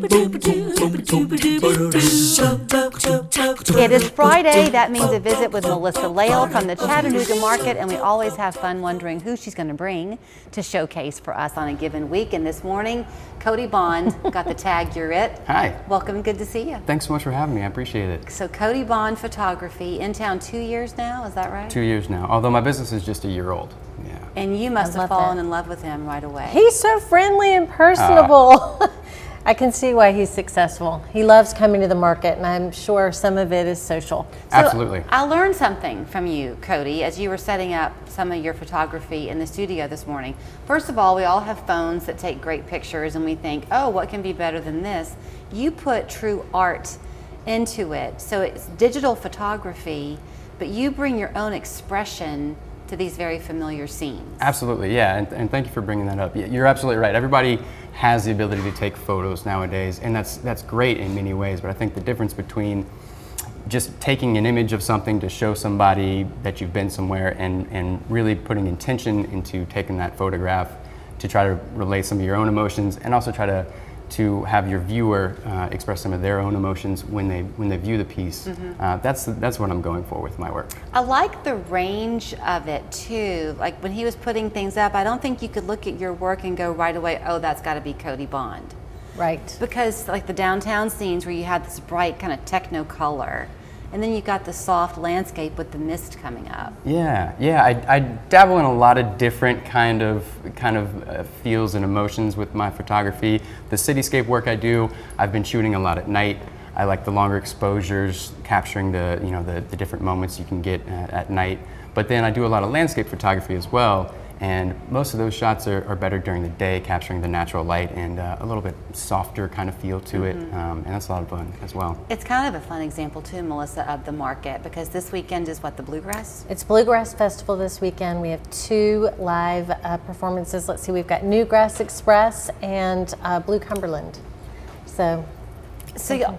It is Friday. That means a visit with Melissa Lael from the Chattanooga market, and we always have fun wondering who she's going to bring to showcase for us on a given week. And this morning, Cody Bond got the tag, you're it. Hi. Welcome, good to see you. Thanks so much for having me. I appreciate it. So Cody Bond Photography, in town 2 years now, is that right? 2 years now, although my business is just a year old. Yeah. And you must have fallen in love with him right away. He's so friendly and personable. I can see why he's successful. He loves coming to the market, and I'm sure some of it is social. Absolutely. I learned something from you, Cody, as you were setting up some of your photography in the studio this morning. First of all, we all have phones that take great pictures, and we think, oh, what can be better than this? You put true art into it. So it's digital photography, but you bring your own expression to these very familiar scenes. Absolutely, yeah, and thank you for bringing that up. You're absolutely right. Everybody has the ability to take photos nowadays, and that's great in many ways, but I think the difference between just taking an image of something to show somebody that you've been somewhere and really putting intention into taking that photograph to try to relay some of your own emotions, and also try to have your viewer express some of their own emotions when they view the piece. That's what I'm going for with my work. I like the range of it too. Like when he was putting things up, I don't think you could look at your work and go right away, oh, that's got to be Cody Bond. Right. Because like the downtown scenes where you had this bright kind of techno color, and then you got the soft landscape with the mist coming up. Yeah. I dabble in a lot of different kind of feels and emotions with my photography. The cityscape work I do, I've been shooting a lot at night. I like the longer exposures, capturing the different moments you can get at night. But then I do a lot of landscape photography as well. And most of those shots are better during the day, capturing the natural light and a little bit softer kind of feel to it, and that's a lot of fun as well. It's kind of a fun example too, Melissa, of the market, because this weekend is what, the Bluegrass? It's Bluegrass Festival this weekend. We have 2 live performances. Let's see, we've got Newgrass Express and Blue Cumberland. So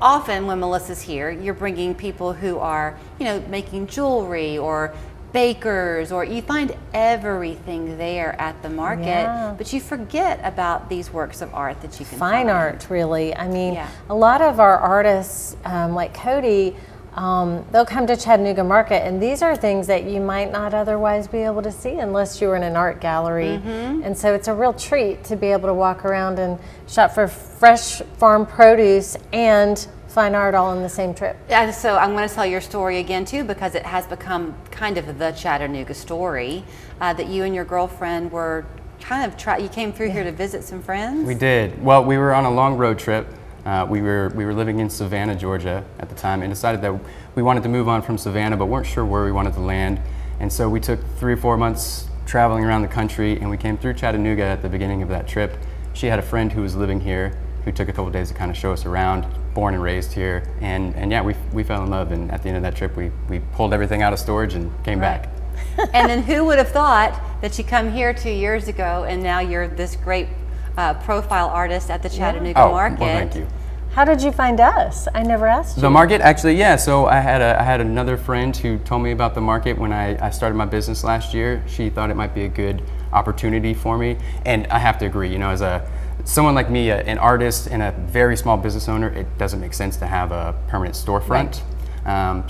Often when Melissa's here, you're bringing people who are, making jewelry or bakers, or you find everything there at the market, but you forget about these works of art that you can Fine find. art, really. I mean, a lot of our artists, like Cody, they'll come to Chattanooga Market, and these are things that you might not otherwise be able to see unless you were in an art gallery. And so it's a real treat to be able to walk around and shop for fresh farm produce and fine art all in the same trip. So I'm going to tell your story again too, because it has become kind of the Chattanooga story, that you and your girlfriend were kind of you came through here to visit some friends? We did. Well, we were on a long road trip. We were living in Savannah, Georgia at the time, and decided that we wanted to move on from Savannah, but weren't sure where we wanted to land. And so we took 3 or 4 months traveling around the country, and we came through Chattanooga at the beginning of that trip. She had a friend who was living here, who took a couple days to kind of show us around, born and raised here, and yeah, we fell in love, and at the end of that trip we pulled everything out of storage and came back. And then who would have thought that you come here 2 years ago and now you're this great profile artist at the Chattanooga market. Well, thank you. How did you find us? I never asked you. The market, actually, yeah. So I had another friend who told me about the market when I started my business last year. She thought it might be a good opportunity for me, and I have to agree. As someone like me, an artist and a very small business owner, it doesn't make sense to have a permanent storefront.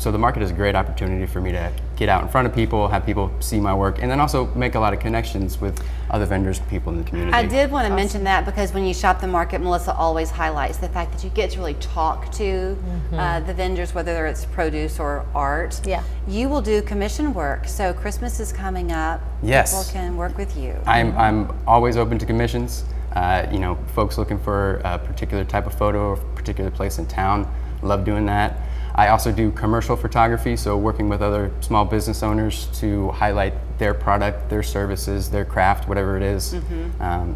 So the market is a great opportunity for me to get out in front of people, have people see my work, and then also make a lot of connections with other vendors, people in the community. I did want to mention that, because when you shop the market, Melissa always highlights the fact that you get to really talk to the vendors, whether it's produce or art. You will do commission work, so Christmas is coming up. Yes. People can work with you. I'm always open to commissions. Folks looking for a particular type of photo or a particular place in town, love doing that. I also do commercial photography, so working with other small business owners to highlight their product, their services, their craft, whatever it is.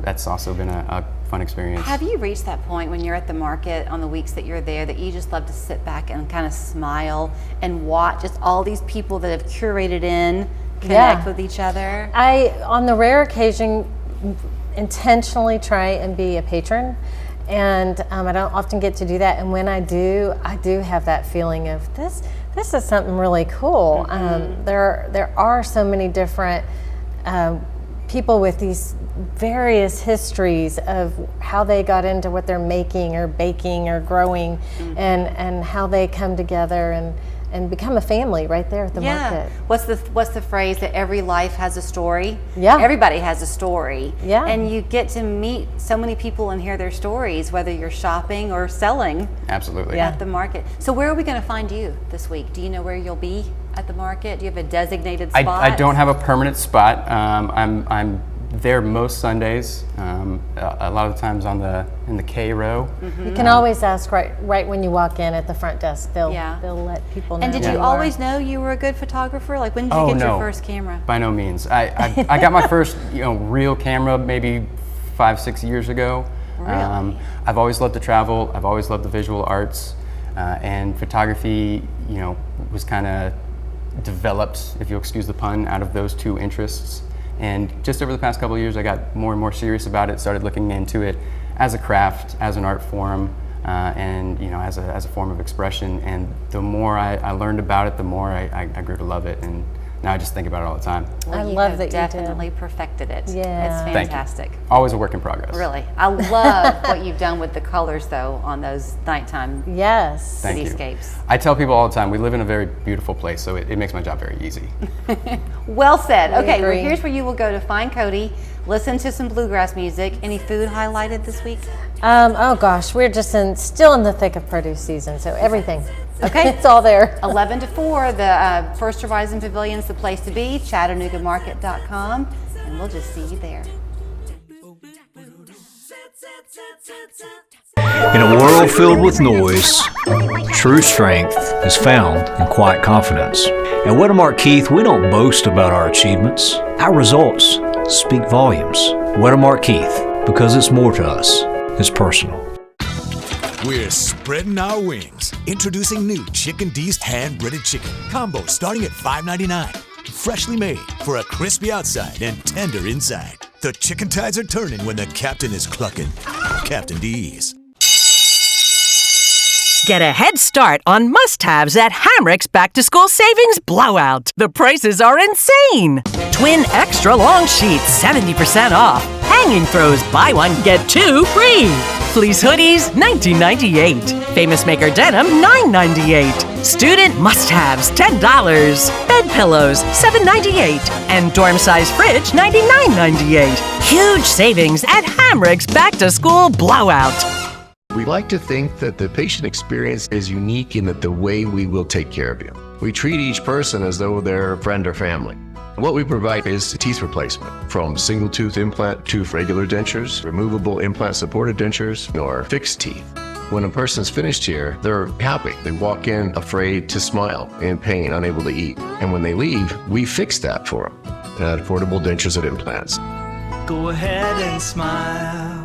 That's also been a fun experience. Have you reached that point when you're at the market on the weeks that you're there that you just love to sit back and kind of smile and watch just all these people that have curated in, connect with each other? I, on the rare occasion, intentionally try and be a patron. And I don't often get to do that, and when I do have that feeling of this is something really cool. There are so many different people with these various histories of how they got into what they're making or baking or growing, and how they come together and become a family right there at the market. What's the phrase that every life has a story? Yeah. Everybody has a story. Yeah. And you get to meet so many people and hear their stories, whether you're shopping or selling. Absolutely. At the market. So where are we going to find you this week? Do you know where you'll be at the market? Do you have a designated spot? I don't have a permanent spot. I'm there most Sundays. A lot of the times in the K row. You can always ask right when you walk in at the front desk. They'll let people know. And did you always know you were a good photographer? Like, when did you get your first camera? By no means. I got my first real camera maybe 5-6 years ago. Really? I've always loved to travel. I've always loved the visual arts, and photography was kind of developed, if you'll excuse the pun, out of those two interests. And just over the past couple of years, I got more and more serious about it, started looking into it as a craft, as an art form, and as a form of expression. And the more I learned about it, the more I grew to love it. And now I just think about it all the time. Well, I love that you definitely perfected it. Yeah. It's fantastic. Always a work in progress. Really. I love what you've done with the colors, though, on those nighttime cityscapes. I tell people all the time, we live in a very beautiful place, so it makes my job very easy. Well said. I Okay, well, agree. here's where you will go to find Cody, listen to some bluegrass music. Any food highlighted this week? Oh gosh, we're just still in the thick of produce season, so everything. Okay. It's all there. 11 to 4, the First Horizon Pavilion's the place to be, ChattanoogaMarket.com, and we'll just see you there. In a world filled with noise, true strength is found in quiet confidence. At Wedemark Keith, we don't boast about our achievements. Our results speak volumes. Wedemark Keith, because it's more to us. It's personal. We're spreading our wings. Introducing new Chicken D's hand-breaded chicken combo starting at $5.99. Freshly made for a crispy outside and tender inside. The chicken tides are turning when the captain is clucking. Captain D's. Get a head start on must-haves at Hamrick's Back-to-School Savings Blowout. The prices are insane. Twin extra long sheets, 70% off. Hanging throws, buy one, get two free. Fleece hoodies, $19.98. Famous Maker denim, $9.98. Student must-haves, $10. Bed pillows, $7.98. And dorm-size fridge, $99.98. Huge savings at Hamrick's Back-to-School Blowout. We like to think that the patient experience is unique in that the way we will take care of you. We treat each person as though they're a friend or family. What we provide is teeth replacement, from single tooth implant to regular dentures, removable implant supported dentures, or fixed teeth. When a person's finished here, they're happy. They walk in afraid to smile, in pain, unable to eat. And when they leave, we fix that for them. Affordable dentures and implants. Go ahead and smile.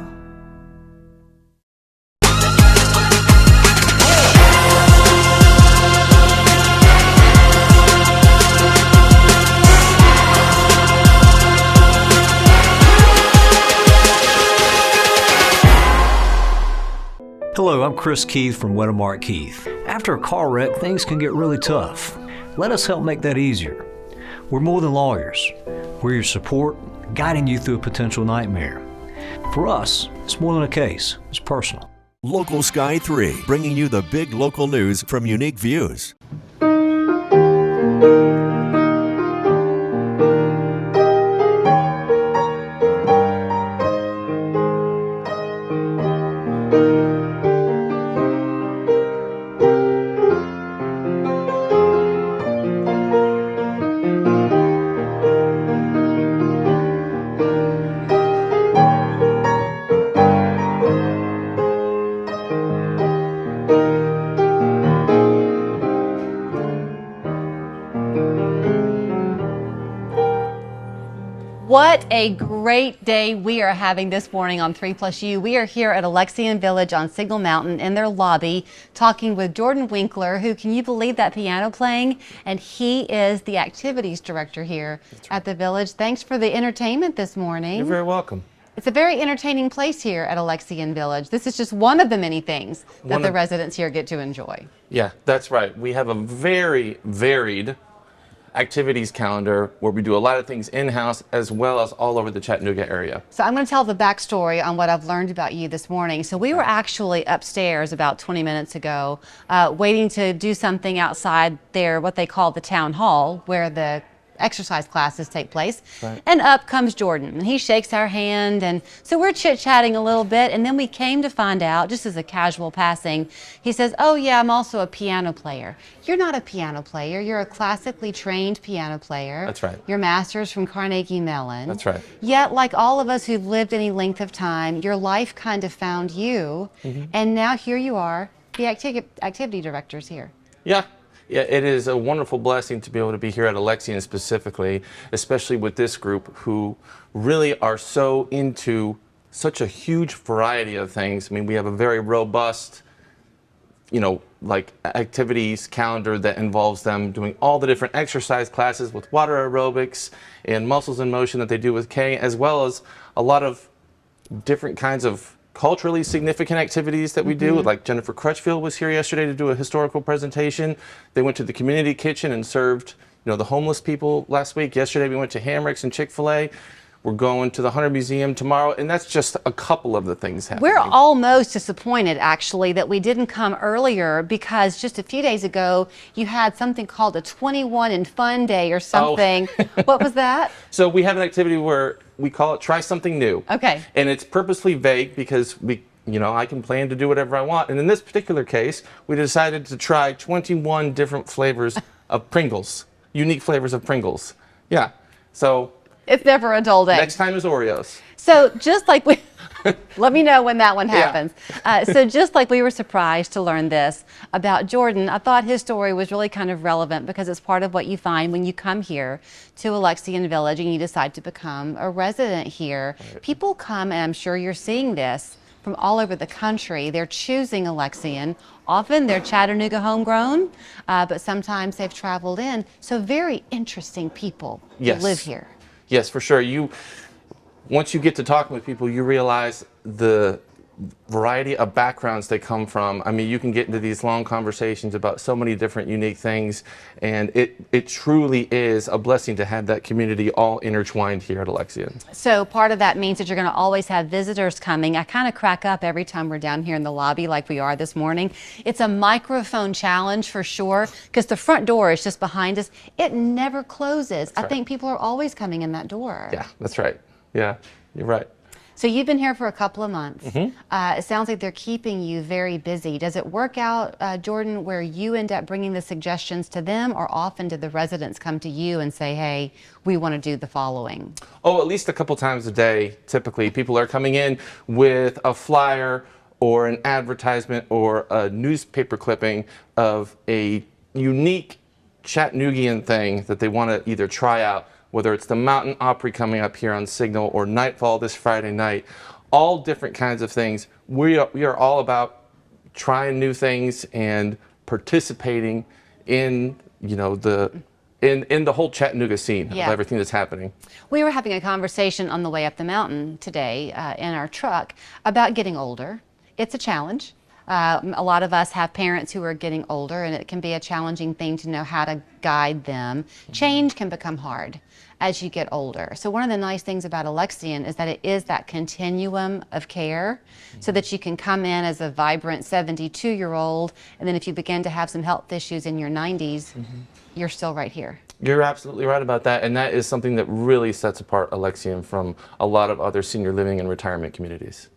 Hello, I'm Chris Keith from Wedemark Keith. After a car wreck, things can get really tough. Let us help make that easier. We're more than lawyers. We're your support, guiding you through a potential nightmare. For us, it's more than a case. It's personal. Local Sky 3, bringing you the big local news from unique views. What a great day we are having this morning on 3+U. We are here at Alexian Village on Signal Mountain in their lobby talking with Jordan Winkler, who, can you believe that piano playing? And he is the activities director here at the Village. Thanks for the entertainment this morning. You're very welcome. It's a very entertaining place here at Alexian Village. This is just one of the many things that the residents here get to enjoy. Yeah, that's right. We have a very varied activities calendar where we do a lot of things in-house as well as all over the Chattanooga area. So I'm going to tell the backstory on what I've learned about you this morning. So we were actually upstairs about 20 minutes ago, waiting to do something outside there, what they call the town hall, where the exercise classes take place. Right. And up comes Jordan, and he shakes our hand, and so we're chit-chatting a little bit, and then we came to find out, just as a casual passing, he says, oh yeah, I'm also a piano player. You're not a piano player, you're a classically trained piano player. That's right. Your master's from Carnegie Mellon. That's right. Yet, like all of us who've lived any length of time, your life kind of found you, and now here you are, the activity director's here. Yeah. Yeah, it is a wonderful blessing to be able to be here at Alexian specifically, especially with this group who really are so into such a huge variety of things. I mean, we have a very robust, like activities calendar that involves them doing all the different exercise classes with water aerobics and muscles in motion that they do with Kay, as well as a lot of different kinds of culturally significant activities that we do. Like Jennifer Crutchfield was here yesterday to do a historical presentation. They went to the community kitchen and served, the homeless people last week. Yesterday we went to Hamrick's and Chick-fil-A. We're going to the Hunter Museum tomorrow, and that's just a couple of the things happening. We're almost disappointed, actually, that we didn't come earlier, because just a few days ago, you had something called a 21 and Fun Day or something. What was that? So we have an activity where we call it Try Something New. Okay. And it's purposely vague because I can plan to do whatever I want. And in this particular case, we decided to try 21 different flavors of Pringles, unique flavors of Pringles. Yeah. So It's never a dull day. next time is Oreos. So just like we, let me know when that one happens. So just like we were surprised to learn this about Jordan, I thought his story was really kind of relevant because it's part of what you find when you come here to Alexian Village and you decide to become a resident here. Right. People come, and I'm sure you're seeing this, from all over the country. They're choosing Alexian. Often they're Chattanooga homegrown, but sometimes they've traveled in. So very interesting people who live here. Yes, for sure. Once you get to talking with people, you realize the variety of backgrounds they come from. I mean, you can get into these long conversations about so many different unique things, and it truly is a blessing to have that community all intertwined here at Alexian. So part of that means that you're going to always have visitors coming. I kind of crack up every time we're down here in the lobby like we are this morning. It's a microphone challenge for sure, because the front door is just behind us. It never closes. I think people are always coming in that door. Yeah, that's right. Yeah, you're right. So you've been here for a couple of months. It sounds like they're keeping you very busy. Does it work out, Jordan, where you end up bringing the suggestions to them, or often do the residents come to you and say, hey, we want to do the following? Oh, at least a couple times a day, typically. People are coming in with a flyer or an advertisement or a newspaper clipping of a unique Chattanoogian thing that they want to either try out, whether it's the Mountain Opry coming up here on Signal or Nightfall this Friday night, all different kinds of things. We are all about trying new things and participating in, in the whole Chattanooga scene of everything that's happening. We were having a conversation on the way up the mountain today in our truck about getting older. It's a challenge. A lot of us have parents who are getting older, and it can be a challenging thing to know how to guide them. Change can become hard as you get older. So one of the nice things about Alexian is that it is that continuum of care, so that you can come in as a vibrant 72-year-old, and then if you begin to have some health issues in your 90s, you're still right here. You're absolutely right about that, and that is something that really sets apart Alexian from a lot of other senior living and retirement communities.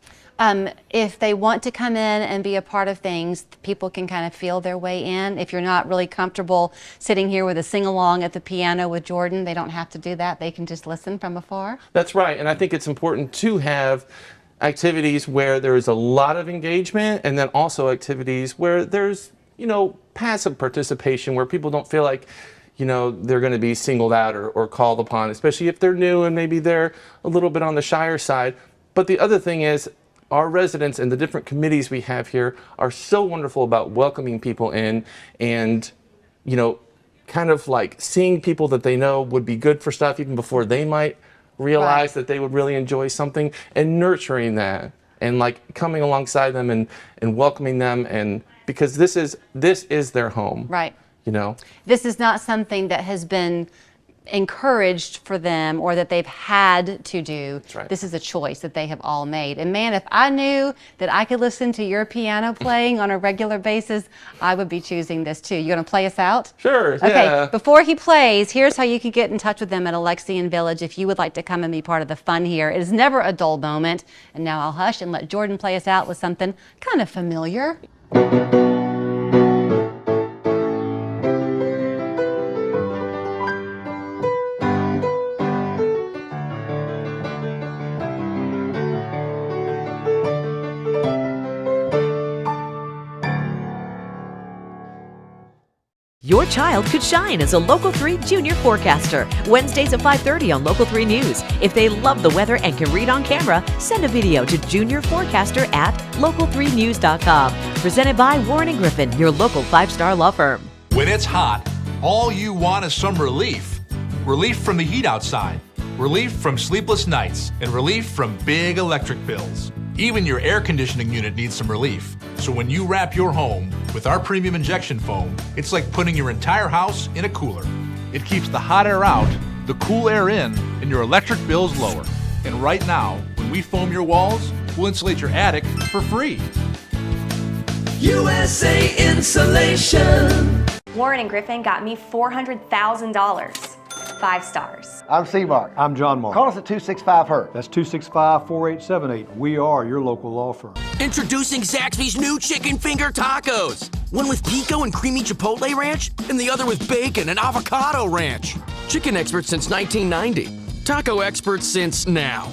If they want to come in and be a part of things, people can kind of feel their way in. If you're not really comfortable sitting here with a sing-along at the piano with Jordan, they don't have to do that. They can just listen from afar. That's right, and I think it's important to have activities where there is a lot of engagement, and then also activities where there's, passive participation, where people don't feel like, they're going to be singled out or called upon, especially if they're new and maybe they're a little bit on the shyer side. But the other thing is, our residents and the different committees we have here are so wonderful about welcoming people in and, kind of like seeing people that they know would be good for stuff even before they might realize that they would really enjoy something, and nurturing that and like coming alongside them and welcoming them, and because this is their home. Right. you know. This is not something that has been encouraged for them or that they've had to do. That's right. This is a choice that they have all made. And man, if I knew that I could listen to your piano playing on a regular basis, I would be choosing this too. You gonna play us out? Sure, Okay, yeah. before he plays, here's how you can get in touch with them at Alexian Village if you would like to come and be part of the fun here. It is never a dull moment. And now I'll hush and let Jordan play us out with something kind of familiar. Your child could shine as a Local 3 junior forecaster. Wednesdays at 5:30 on Local 3 News. If they love the weather and can read on camera, send a video to juniorforecaster@local3news.com. Presented by Warren & Griffin, your local 5-star law firm. When it's hot, all you want is some relief. Relief from the heat outside, relief from sleepless nights, and relief from big electric bills. Even your air conditioning unit needs some relief. So when you wrap your home with our premium injection foam, it's like putting your entire house in a cooler. It keeps the hot air out, the cool air in, and your electric bills lower. And right now, when we foam your walls, we'll insulate your attic for free. USA Insulation. Warren & Griffin got me $400,000. 5 stars. I'm C-Mark. I'm John Mark. Call us at 265-HURT. That's 265-4878. We are your local law firm. Introducing Zaxby's new chicken finger tacos. One with pico and creamy chipotle ranch, and the other with bacon and avocado ranch. Chicken experts since 1990. Taco experts since now.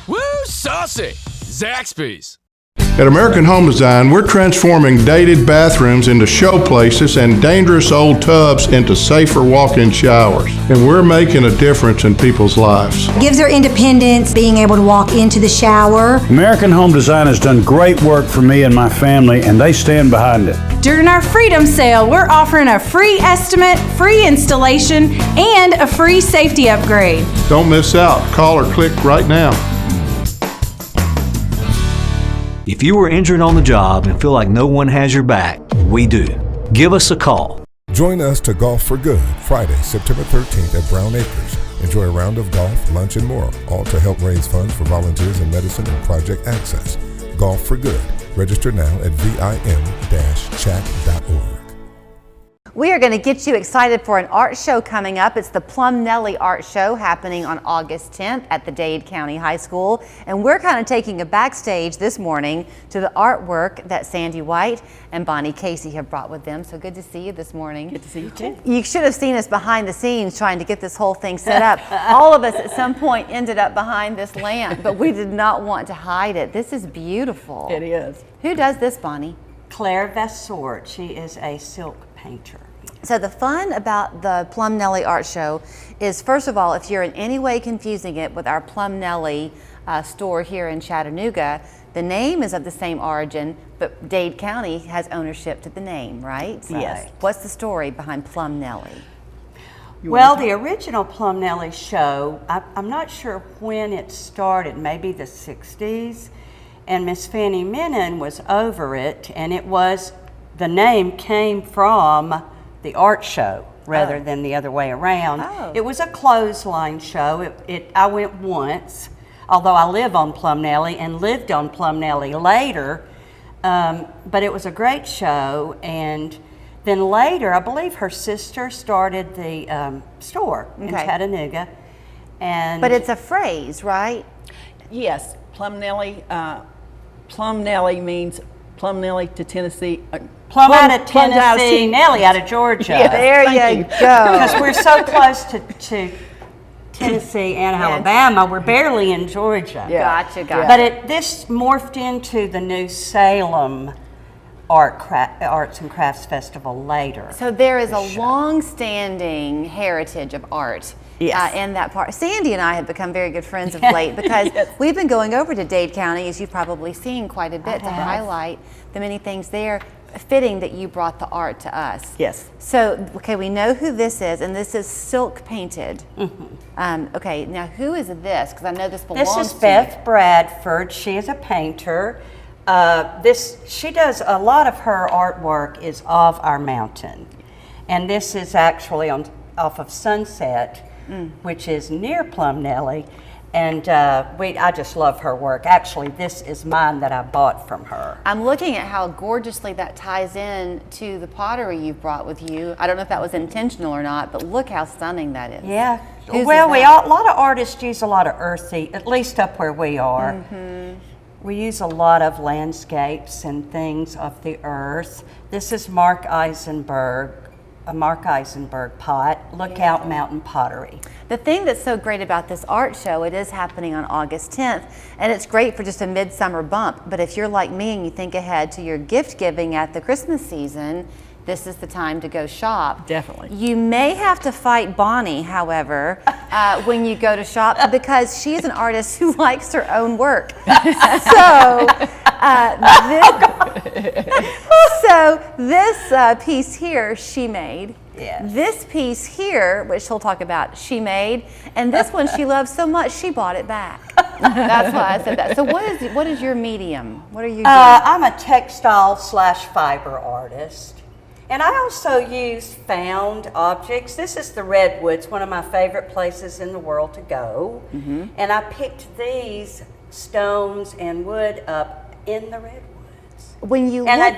Woo, saucy! Zaxby's. At American Home Design, we're transforming dated bathrooms into show places and dangerous old tubs into safer walk-in showers. And we're making a difference in people's lives. Gives her independence, being able to walk into the shower. American Home Design has done great work for me and my family, and they stand behind it. During our Freedom Sale, we're offering a free estimate, free installation, and a free safety upgrade. Don't miss out. Call or click right now. If you were injured on the job and feel like no one has your back, we do. Give us a call. Join us to Golf for Good, Friday, September 13th at Brown Acres. Enjoy a round of golf, lunch, and more, all to help raise funds for volunteers in medicine and Project Access. Golf for Good. Register now at vim-chat.org. We are going to get you excited for an art show coming up. It's the Plum Nelly Art Show happening on August 10th at the Dade County High School. And we're kind of taking a backstage this morning to the artwork that Sandy White and Bonnie Casey have brought with them. So good to see you this morning. Good to see you too. You should have seen us behind the scenes trying to get this whole thing set up. All of us at some point ended up behind this lamp, but we did not want to hide it. This is beautiful. It is. Who does this, Bonnie? Claire Vassort. She is a silk painter. So the fun about the Plum Nelly Art Show is, first of all, if you're in any way confusing it with our Plum Nelly store here in Chattanooga, the name is of the same origin, but Dade County has ownership to the name, right? Yes. What's the story behind Plum Nelly? Well, the original Plum Nelly show, I'm not sure when it started, maybe the 60s, and Miss Fannie Menon was over it, and the name came from the art show rather than the other way around. It was a clothesline show. I went once, although I live on Plum Nelly and lived on Plum Nelly later, but it was a great show. And then later, I believe her sister started the store in Chattanooga. But it's a phrase, right? Yes, Plum Nelly. Plum Nelly means Plum Nelly to Tennessee. Plum out of Tennessee, Nelly out of Georgia. Yeah, there you go. Because we're so close to Tennessee and Alabama, we're barely in Georgia. Yeah. Gotcha. But this morphed into the new Salem Arts and Crafts Festival later. So there is a long-standing heritage of art in that part. Sandy and I have become very good friends of late because we've been going over to Dade County, as you've probably seen quite a bit, to highlight the many things there. Fitting that you brought the art to us. Yes. So, okay, we know who this is, and this is silk painted. Okay, now who is this? Because I know this belongs to you. This is Beth Bradford. She is a painter. She does a lot of her artwork is of our mountain. And this is actually off of Sunset, which is near Plum Nellie. And I just love her work. Actually, this is mine that I bought from her. I'm looking at how gorgeously that ties in to the pottery you've brought with you. I don't know if that was intentional or not, but look how stunning that is. Yeah. Whose Well, is that? a lot of artists use a lot of earthy, at least up where we are. We use a lot of landscapes and things of the earth. This is Mark Eisenberg, a Mark Eisenberg pot, Lookout Mountain Pottery. The thing that's so great about this art show, it is happening on August 10th, and it's great for just a midsummer bump. But if you're like me and you think ahead to your gift giving at the Christmas season, this is the time to go shop. Definitely. You may have to fight Bonnie, however, when you go to shop, because she's an artist who likes her own work. This piece here, she made. Yes. This piece here, which she'll talk about, she made, and this one she loves so much she bought it back. That's why I said that. So what is your medium? What are you doing? I'm a textile/fiber artist. And I also use found objects. This is the Redwoods, one of my favorite places in the world to go. And I picked these stones and wood up in the Redwoods.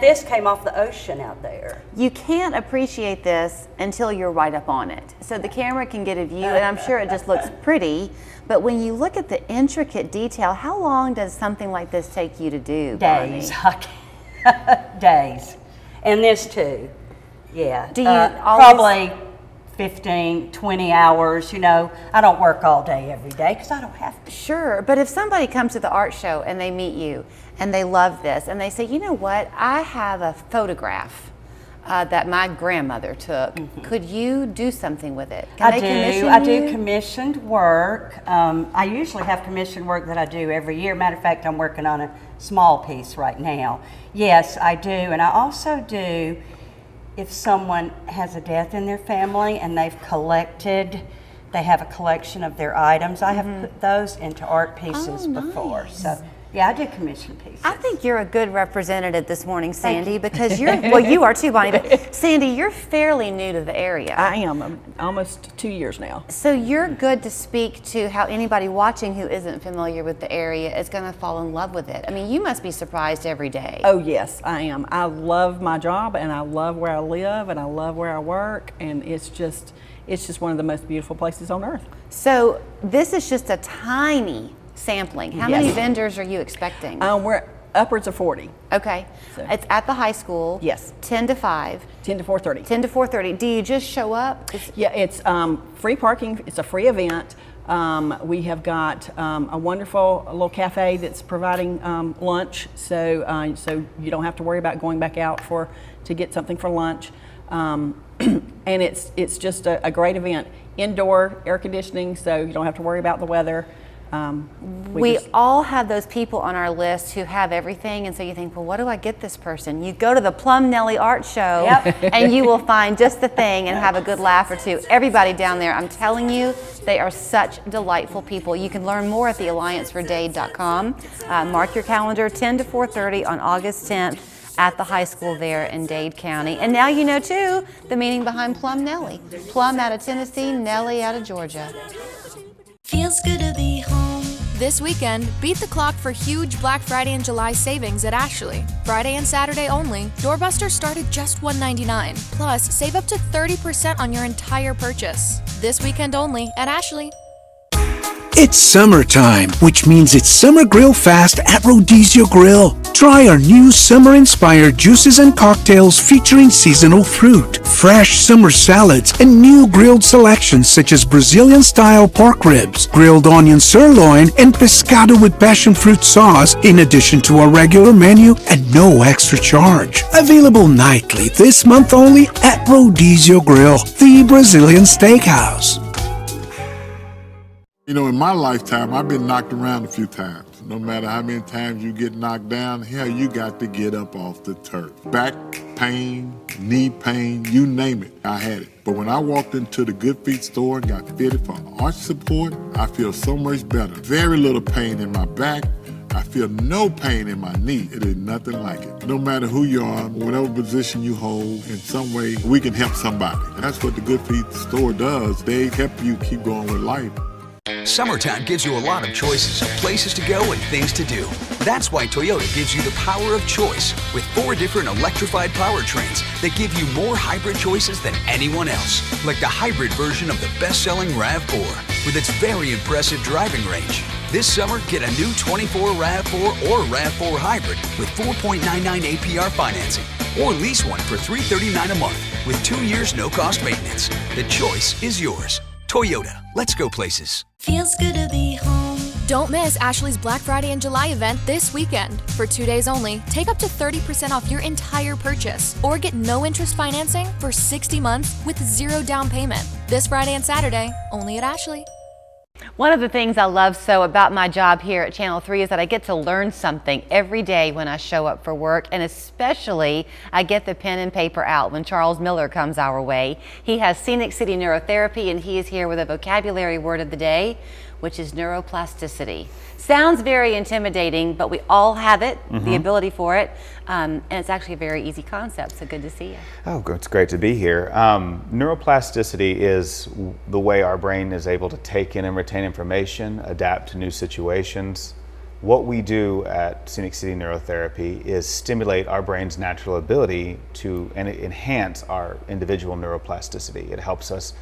This came off the ocean out there. You can't appreciate this until you're right up on it. So the camera can get a view, and I'm sure it just looks pretty. But when you look at the intricate detail, how long does something like this take you to do, Days. Bonnie? Days. And this too. Yeah. Do you probably 15, 20 hours, you know. I don't work all day every day because I don't have to. Sure, but if somebody comes to the art show and they meet you and they love this and they say, you know what, I have a photograph that my grandmother took. Could you do something with it? Can they commission you? I do commissioned work. I usually have commissioned work that I do every year. Matter of fact, I'm working on a small piece right now. Yes, I do. And I also do, if someone has a death in their family and they have a collection of their items, I have put those into art pieces before. So, yeah, I do commission pieces. I think you're a good representative this morning, Sandy, because you are too, Bonnie, but Sandy, you're fairly new to the area. I am. I'm almost 2 years now. So you're good to speak to how anybody watching who isn't familiar with the area is going to fall in love with it. I mean, you must be surprised every day. Oh, yes, I am. I love my job, and I love where I live, and I love where I work, and it's just one of the most beautiful places on earth. So this is just a tiny sampling. How many vendors are you expecting? We're upwards of 40. Okay. So. It's at the high school. Yes. 10 to 5. 10 to 4:30. 10 to 4:30. Do you just show up? Yeah, it's free parking. It's a free event. We have got a wonderful little cafe that's providing lunch, so you don't have to worry about going back out to get something for lunch. And it's just a great event. Indoor air conditioning, so you don't have to worry about the weather. We all have those people on our list who have everything, and so you think, well, what do I get this person? You go to the Plum Nellie Art Show, and you will find just the thing and have a good laugh or two. Everybody down there, I'm telling you, they are such delightful people. You can learn more at theallianceforDade.com. Mark your calendar, 10 to 4:30 on August 10th. At the high school there in Dade County. And now you know, too, the meaning behind Plum Nellie. Plum out of Tennessee, Nellie out of Georgia. Feels good to be home. This weekend, beat the clock for huge Black Friday and July savings at Ashley. Friday and Saturday only, doorbusters start at just $1.99. Plus, save up to 30% on your entire purchase. This weekend only at Ashley. It's summertime, which means it's Summer Grill Fast at Rodizio Grill. Try our new summer-inspired juices and cocktails featuring seasonal fruit, fresh summer salads, and new grilled selections such as Brazilian-style pork ribs, grilled onion sirloin, and pescado with passion fruit sauce, in addition to our regular menu at no extra charge. Available nightly this month only at Rodizio Grill, the Brazilian steakhouse. You know, in my lifetime, I've been knocked around a few times. No matter how many times you get knocked down, hell, you got to get up off the turf. Back pain, knee pain, you name it, I had it. But when I walked into the Good Feet store and got fitted for arch support, I feel so much better. Very little pain in my back. I feel no pain in my knee. It is nothing like it. No matter who you are, whatever position you hold, in some way we can help somebody. And that's what the Good Feet store does. They help you keep going with life. Summertime gives you a lot of choices of places to go and things to do. That's why Toyota gives you the power of choice with 4 different electrified powertrains that give you more hybrid choices than anyone else. Like the hybrid version of the best-selling RAV4 with its very impressive driving range. This summer, get a new 24 RAV4 or RAV4 hybrid with 4.99 APR financing. Or lease one for $339 a month with 2 years no-cost maintenance. The choice is yours. Toyota, let's go places. Feels good to be home. Don't miss Ashley's Black Friday and July event this weekend. For 2 days only, take up to 30% off your entire purchase or get no interest financing for 60 months with 0 down payment. This Friday and Saturday, only at Ashley. One of the things I love so about my job here at Channel 3 is that I get to learn something every day when I show up for work, and especially I get the pen and paper out when Charles Miller comes our way. He has Scenic City Neurotherapy, and he is here with a vocabulary word of the day, which is neuroplasticity. Sounds very intimidating, but we all have it, the ability for it, and it's actually a very easy concept, so good to see you. Oh, it's great to be here. Neuroplasticity is the way our brain is able to take in and retain information, adapt to new situations. What we do at Scenic City Neurotherapy is stimulate our brain's natural ability to enhance our individual neuroplasticity. It helps us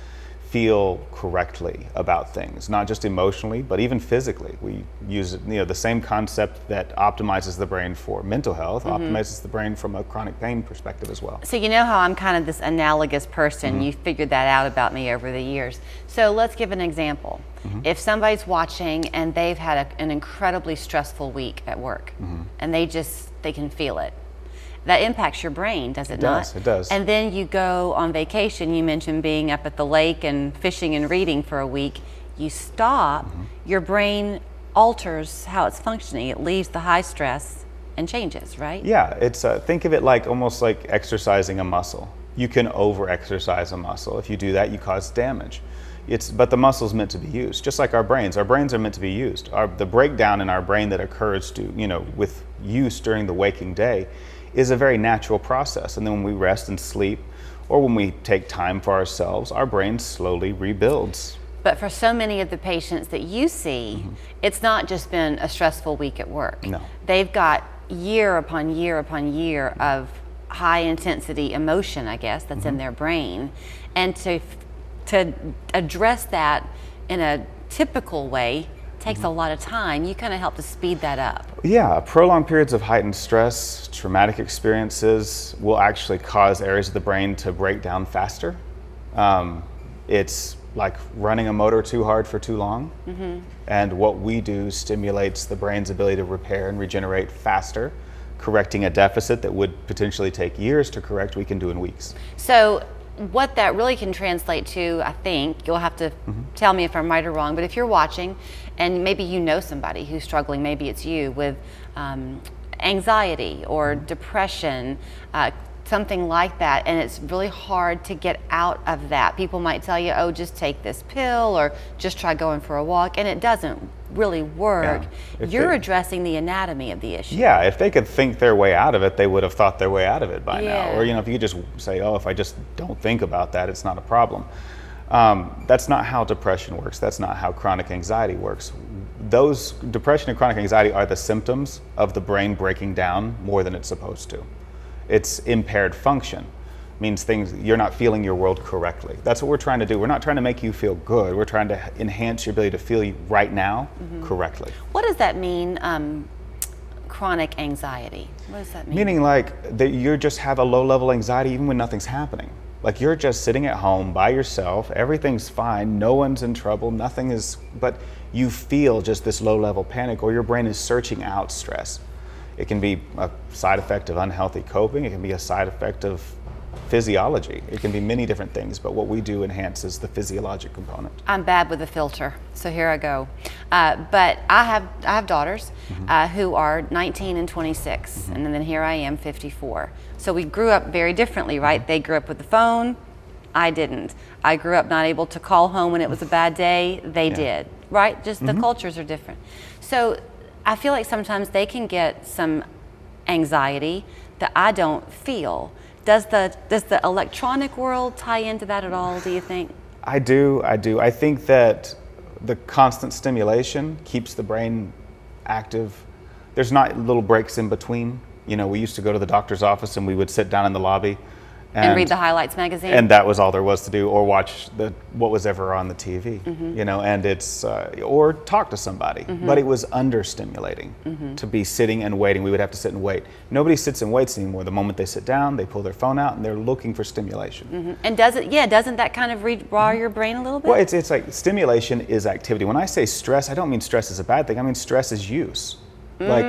feel correctly about things, not just emotionally, but even physically. We use the same concept that optimizes the brain for mental health, optimizes the brain from a chronic pain perspective as well. So you know how I'm kind of this analogous person. You figured that out about me over the years. So let's give an example. If somebody's watching and they've had an incredibly stressful week at work, and they can feel it. That impacts your brain, does it not? It does. And then you go on vacation. You mentioned being up at the lake and fishing and reading for a week. You stop, your brain alters how it's functioning. It leaves the high stress and changes, right? Yeah, it's think of it like almost like exercising a muscle. You can over-exercise a muscle. If you do that, you cause damage. But the muscle's meant to be used, just like our brains. Our brains are meant to be used. The breakdown in our brain that occurs with use during the waking day is a very natural process. And then when we rest and sleep, or when we take time for ourselves, our brain slowly rebuilds. But for so many of the patients that you see, it's not just been a stressful week at work. No. They've got year upon year upon year of high intensity emotion, I guess, that's in their brain. And to address that in a typical way takes a lot of time. You kind of help to speed that up. Yeah, prolonged periods of heightened stress, traumatic experiences will actually cause areas of the brain to break down faster. It's like running a motor too hard for too long. And what we do stimulates the brain's ability to repair and regenerate faster, correcting a deficit that would potentially take years to correct, we can do in weeks. So what that really can translate to, I think, you'll have to tell me if I'm right or wrong, but if you're watching and maybe you know somebody who's struggling, maybe it's you, with anxiety or depression, something like that, and it's really hard to get out of that. People might tell you, oh, just take this pill or just try going for a walk, and it doesn't really work. Yeah. You're addressing the anatomy of the issue. Yeah, if they could think their way out of it, they would have thought their way out of it by Yeah. now. Or if you just say, oh, if I just don't think about that, it's not a problem. That's not how depression works. That's not how chronic anxiety works. Those depression and chronic anxiety are the symptoms of the brain breaking down more than it's supposed to. It's impaired function. Means you're not feeling your world correctly. That's what we're trying to do. We're not trying to make you feel good. We're trying to enhance your ability to feel right now correctly. What does that mean, chronic anxiety? What does that mean? Meaning like that you just have a low level anxiety even when nothing's happening. Like you're just sitting at home by yourself, everything's fine, no one's in trouble, nothing is, but you feel just this low level panic, or your brain is searching out stress. It can be a side effect of unhealthy coping, it can be a side effect of physiology. It can be many different things, but what we do enhances the physiologic component. I'm bad with the filter, so here I go. But I have daughters who are 19 and 26, and then here I am, 54. So we grew up very differently, right? They grew up with the phone, I didn't. I grew up not able to call home when it was a bad day, they did, right? Just the cultures are different. So I feel like sometimes they can get some anxiety that I don't feel. Does the electronic world tie into that at all, do you think? I do. I think that the constant stimulation keeps the brain active. There's not little breaks in between. You know, we used to go to the doctor's office and we would sit down in the lobby and read the highlights magazine. And that was all there was to do, or watch what was ever on the TV, Mm-hmm. you know, and it's, or talk to somebody. Mhm. But it was understimulating Mhm. to be sitting and waiting. We would have to sit and wait. Nobody sits and waits anymore. The moment they sit down, they pull their phone out and they're looking for stimulation. Mhm. And doesn't that kind of rewire your brain a little bit? Well, it's like stimulation is activity. When I say stress, I don't mean stress is a bad thing. I mean stress is use. Like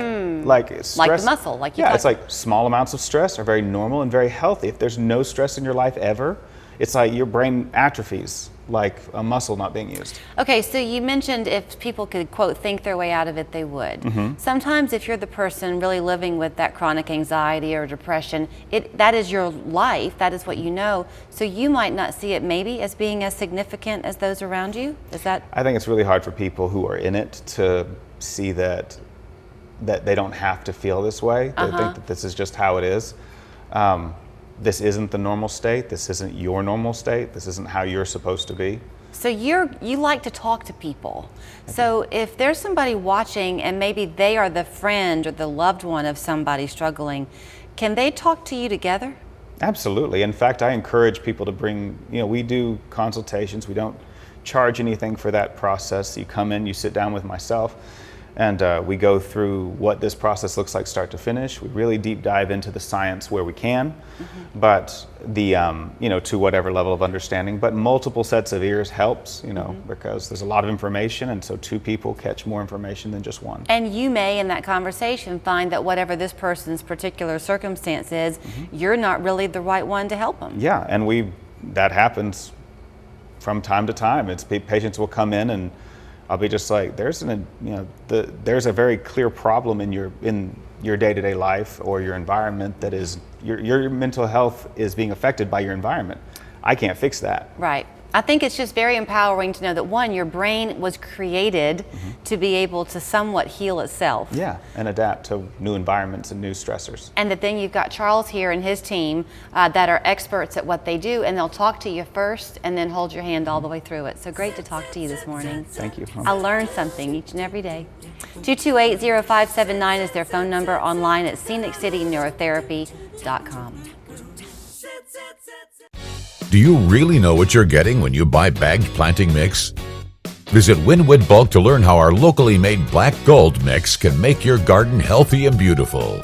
stress, Like the muscle, like you yeah, talked- it's like small amounts of stress are very normal and very healthy. If there's no stress in your life ever, it's like your brain atrophies like a muscle not being used. Okay, so you mentioned if people could, quote, think their way out of it, they would. Mhm. Sometimes if you're the person really living with that chronic anxiety or depression, that is your life, that is what you know, so you might not see it maybe as being as significant as those around you. Is that? I think it's really hard for people who are in it to see that they don't have to feel this way. They Uh-huh. think that this is just how it is. This isn't the normal state. This isn't your normal state. This isn't how you're supposed to be. So you like to talk to people. So if there's somebody watching and maybe they are the friend or the loved one of somebody struggling, can they talk to you together? Absolutely. In fact, I encourage people to bring, we do consultations. We don't charge anything for that process. You come in, you sit down with myself, and we go through what this process looks like start to finish. We really deep dive into the science where we can, but to whatever level of understanding. But multiple sets of ears helps, because there's a lot of information, and so two people catch more information than just one. And you may, in that conversation, find that whatever this person's particular circumstance is, you're not really the right one to help them. Yeah, and that happens from time to time. Patients will come in and I'll be just like, there's a very clear problem in your day-to-day life or your environment that is your mental health is being affected by your environment. I can't fix that. Right. I think it's just very empowering to know that, one, your brain was created to be able to somewhat heal itself. Yeah, and adapt to new environments and new stressors. And that then you've got Charles here and his team that are experts at what they do, and they'll talk to you first and then hold your hand all the way through it. So great to talk to you this morning. Thank you. I learn something each and every day. 228-0579 is their phone number, online at sceniccityneurotherapy.com. Do you really know what you're getting when you buy bagged planting mix? Visit Winwood Bulk to learn how our locally made black gold mix can make your garden healthy and beautiful.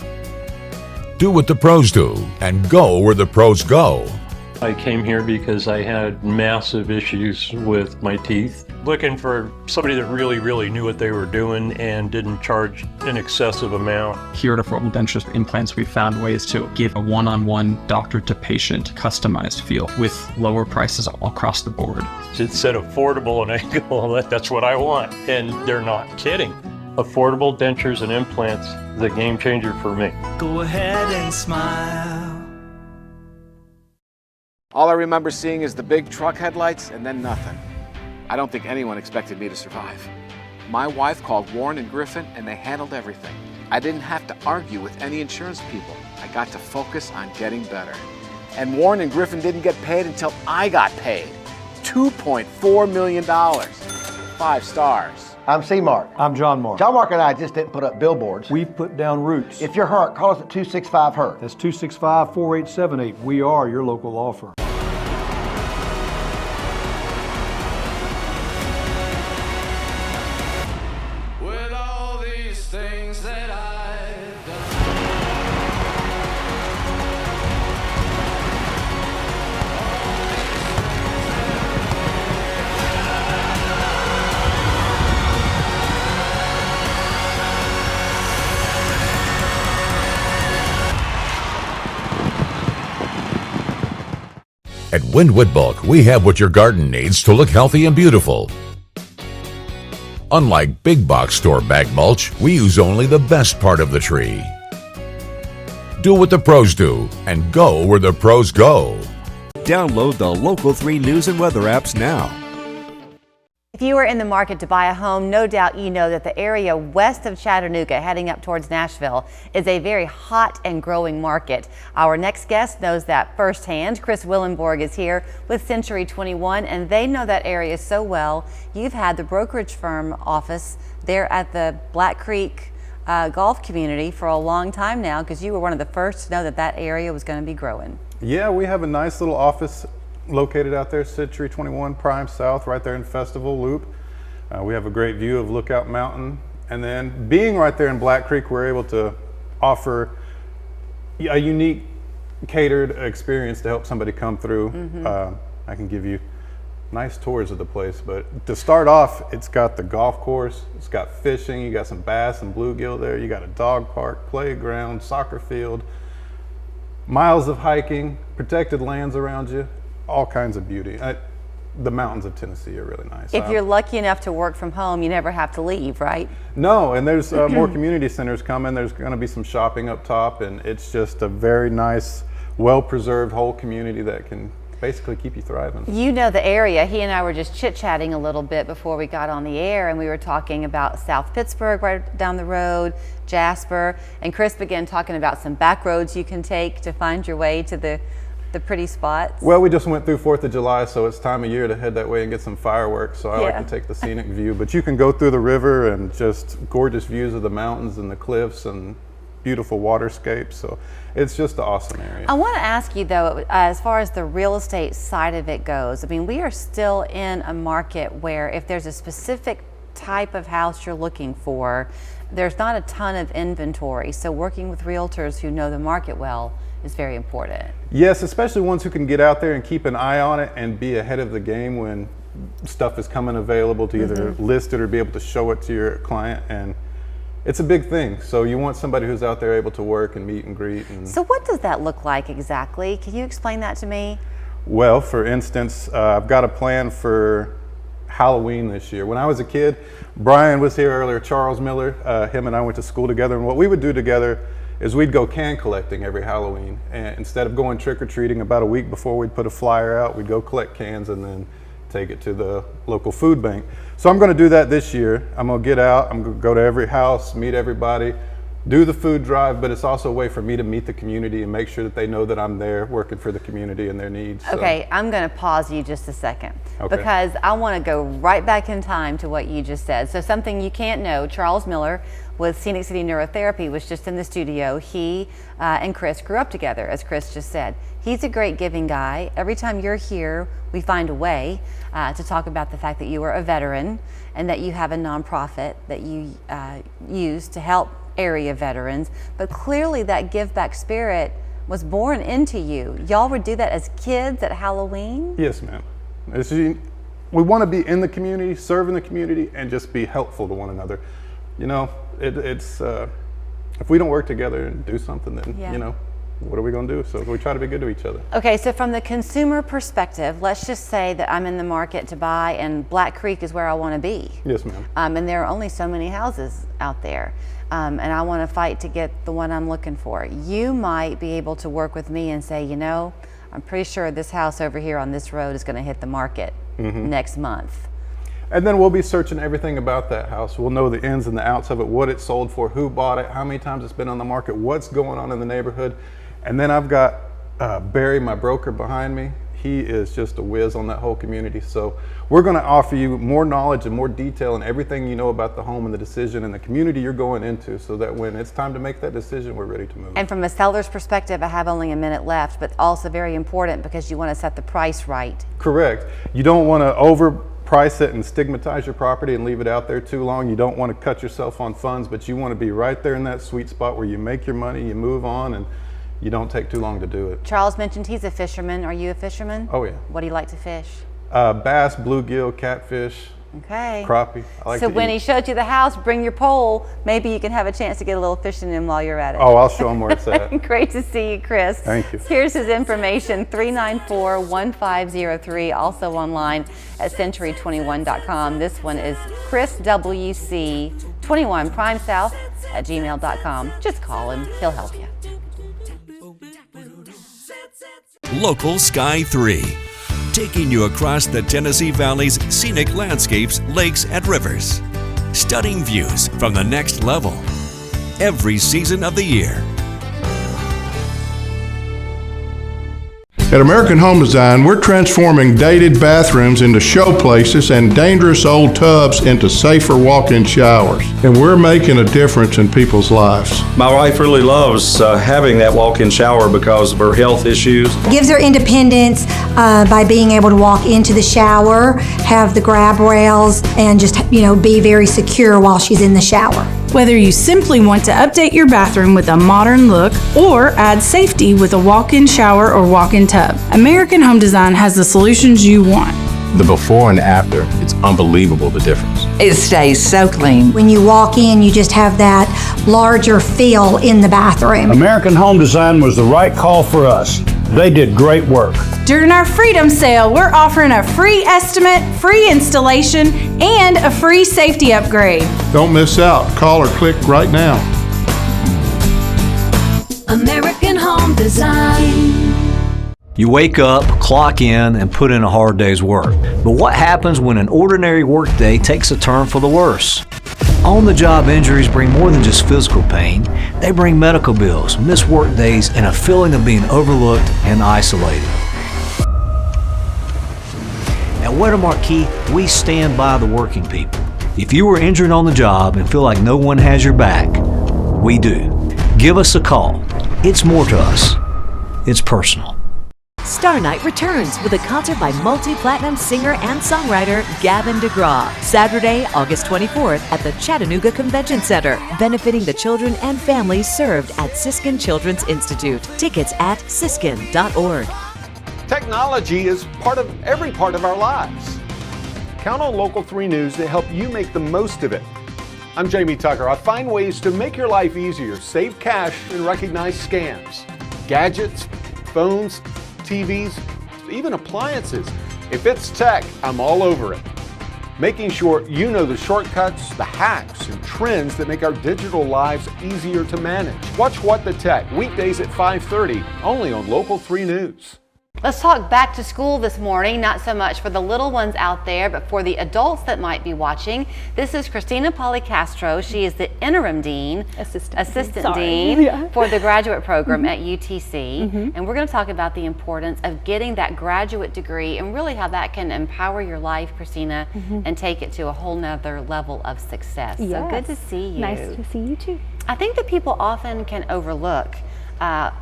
Do what the pros do and go where the pros go. I came here because I had massive issues with my teeth. Looking for somebody that really knew what they were doing and didn't charge an excessive amount. Here at Affordable Dentures Implants, we found ways to give a one-on-one doctor-to-patient customized feel with lower prices all across the board. It said affordable, and I go, well, that's what I want. And they're not kidding. Affordable Dentures and Implants is a game changer for me. Go ahead and smile. All I remember seeing is the big truck headlights and then nothing. I don't think anyone expected me to survive. My wife called Warren and Griffin and they handled everything. I didn't have to argue with any insurance people. I got to focus on getting better. And Warren and Griffin didn't get paid until I got paid. $2.4 million. 5 stars. I'm C-Mark. I'm John Mark. John Mark and I just didn't put up billboards. We've put down roots. If you're hurt, call us at 265-HURT. That's 265-4878. We are your local law firm. With all these things that I've done. At Winwood Bulk, we have what your garden needs to look healthy and beautiful. Unlike big box store bag mulch, we use only the best part of the tree. Do what the pros do and go where the pros go. Download the Local 3 News and Weather apps now. If If you are in the market to buy a home, no doubt you know that the area west of Chattanooga heading up towards Nashville is a very hot and growing market. Our next guest knows that firsthand. Chris Willenborg is here with Century 21, and they know that area so well. You've had the brokerage firm office there at the Black Creek golf community for a long time now, because you were one of the first to know that that area was going to be growing. Yeah, we have a nice little office located out there, Century 21 Prime South, right there in Festival Loop. We have a great view of Lookout Mountain, and then being right there in Black Creek, we're able to offer a unique catered experience to help somebody come through. I can give you nice tours of the place, but to start off, it's got the golf course, it's got fishing, you got some bass and bluegill there, you got a dog park, playground, soccer field, miles of hiking, protected lands around you, all kinds of beauty. The mountains of Tennessee are really nice. If you're lucky enough to work from home, you never have to leave, right? No, and there's more community centers coming. There's going to be some shopping up top, and it's just a very nice, well-preserved whole community that can basically keep you thriving. You know the area. He and I were just chit-chatting a little bit before we got on the air, and we were talking about South Pittsburgh right down the road, Jasper, and Chris began talking about some back roads you can take to find your way to the pretty spots. Well, we just went through 4th of July, so it's time of year to head that way and get some fireworks, so I like to take the scenic view. But you can go through the river and just gorgeous views of the mountains and the cliffs and beautiful waterscapes, so it's just an awesome area. I want to ask you though, as far as the real estate side of it goes, I mean, we are still in a market where if there's a specific type of house you're looking for, there's not a ton of inventory, so working with realtors who know the market well is very important. Yes, especially ones who can get out there and keep an eye on it and be ahead of the game when stuff is coming available to either list it or be able to show it to your client, and it's a big thing. So you want somebody who's out there able to work and meet and greet. And so what does that look like exactly? Can you explain that to me? Well, for instance, I've got a plan for Halloween this year. When I was a kid, Brian was here earlier, Charles Miller, him and I went to school together, and what we would do together is we'd go can collecting every Halloween, and instead of going trick-or-treating about a week before we'd put a flyer out, we'd go collect cans and then take it to the local food bank. So I'm going to do that this year. I'm going to get out, I'm going to go to every house, meet everybody, do the food drive, but it's also a way for me to meet the community and make sure that they know that I'm there working for the community and their needs. Okay, I'm going to pause you just a second because I want to go right back in time to what you just said. So something you can't know, Charles Miller with Scenic City Neurotherapy was just in the studio. He and Chris grew up together, as Chris just said. He's a great giving guy. Every time you're here, we find a way to talk about the fact that you are a veteran and that you have a nonprofit that you use to help area veterans, but clearly that give back spirit was born into you. Y'all would do that as kids at Halloween? Yes, ma'am. We want to be in the community, serving the community, and just be helpful to one another. You know, it's if we don't work together and do something, then you know, what are we going to do? So we try to be good to each other. Okay, so from the consumer perspective, let's just say that I'm in the market to buy and Black Creek is where I want to be. Yes, ma'am. And there are only so many houses out there. And I want to fight to get the one I'm looking for. You might be able to work with me and say, you know, I'm pretty sure this house over here on this road is going to hit the market next month. And then we'll be searching everything about that house. We'll know the ins and the outs of it, what it sold for, who bought it, how many times it's been on the market, what's going on in the neighborhood. And then I've got Barry, my broker, behind me. He is just a whiz on that whole community. So we're going to offer you more knowledge and more detail and everything you know about the home and the decision and the community you're going into, so that when it's time to make that decision, we're ready to move. And from a seller's perspective, I have only a minute left, but also very important because you want to set the price right. Correct. You don't want to overprice it and stigmatize your property and leave it out there too long. You don't want to cut yourself on funds, but you want to be right there in that sweet spot where you make your money, you move on, and you don't take too long to do it. Charles mentioned he's a fisherman. Are you a fisherman? Oh, yeah. What do you like to fish? Bass, bluegill, catfish, crappie. I like so to when eat. he showed you the house, bring your pole. Maybe you can have a chance to get a little fishing in while you're at it. Oh, I'll show him where it's at. Great to see you, Chris. Thank you. Here's his information, 394-1503, also online at century21.com. This one is Chris WC21 Prime South at gmail.com. Just call him. He'll help you. Local Sky 3. taking you across the Tennessee Valley's scenic landscapes, lakes, and rivers. Stunning views from the next level. Every season of the year. At American Home Design, we're transforming dated bathrooms into showplaces and dangerous old tubs into safer walk-in showers. And we're making a difference in people's lives. My wife really loves having that walk-in shower because of her health issues. Gives her independence by being able to walk into the shower, have the grab rails, and just, be very secure while she's in the shower. Whether you simply want to update your bathroom with a modern look or add safety with a walk-in shower or walk-in tub, American Home Design has the solutions you want. The before and after, it's unbelievable the difference. It stays so clean. When you walk in, you just have that larger feel in the bathroom. American Home Design was the right call for us. They did great work. During our Freedom Sale, we're offering a free estimate, free installation, and a free safety upgrade. Don't miss out. Call or click right now. American Home Design. You wake up, clock in, and put in a hard day's work. But what happens when an ordinary workday takes a turn for the worse? On-the-job injuries bring more than just physical pain. They bring medical bills, missed work days, and a feeling of being overlooked and isolated. At Wedemark Keith, we stand by the working people. If you were injured on the job and feel like no one has your back, we do. Give us a call. It's more to us. It's personal. Star Night returns with a concert by multi-platinum singer and songwriter Gavin DeGraw. Saturday, August 24th at the Chattanooga Convention Center, benefiting the children and families served at Siskin Children's Institute. Tickets at siskin.org. Technology is every part of our lives. Count on Local 3 News to help you make the most of it. I'm Jamie Tucker. I find ways to make your life easier, save cash, and recognize scams. Gadgets, phones, TVs, even appliances. If it's tech, I'm all over it. Making sure you know the shortcuts, the hacks, and trends that make our digital lives easier to manage. Watch What the Tech, weekdays at 5:30, only on Local 3 News. Let's talk back to school this morning, not so much for the little ones out there, but for the adults that might be watching. This is Christina Policastro. She is the interim dean, assistant dean for the graduate program at UTC. And we're going to talk about the importance of getting that graduate degree and really how that can empower your life, Christina, and take it to a whole nother level of success. So good to see you. Nice to see you too. I think that people often can overlook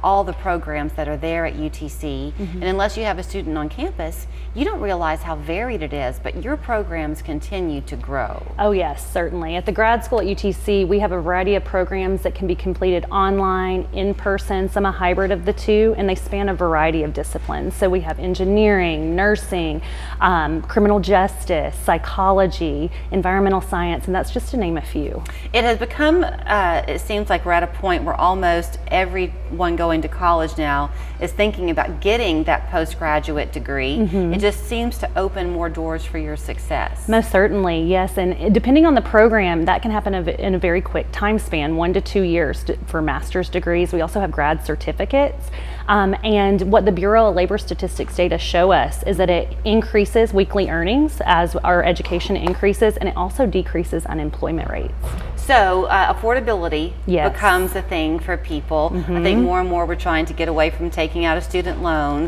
all the programs that are there at UTC, and unless you have a student on campus, you don't realize how varied it is, but your programs continue to grow. Oh yes, certainly. At the grad school at UTC, we have a variety of programs that can be completed online, in person, some a hybrid of the two, and they span a variety of disciplines. So we have engineering, nursing, criminal justice, psychology, environmental science, and that's just to name a few. It has become, it seems like we're at a point where almost everyone going to college now is thinking about getting that postgraduate degree. It just seems to open more doors for your success. Most certainly, yes. And depending on the program, that can happen in a very quick time span, 1 to 2 years for master's degrees. We also have grad certificates. And what the Bureau of Labor Statistics data show us is that it increases weekly earnings as our education increases, and it also decreases unemployment rates. So affordability becomes a thing for people. I think more and more we're trying to get away from taking out a student loan.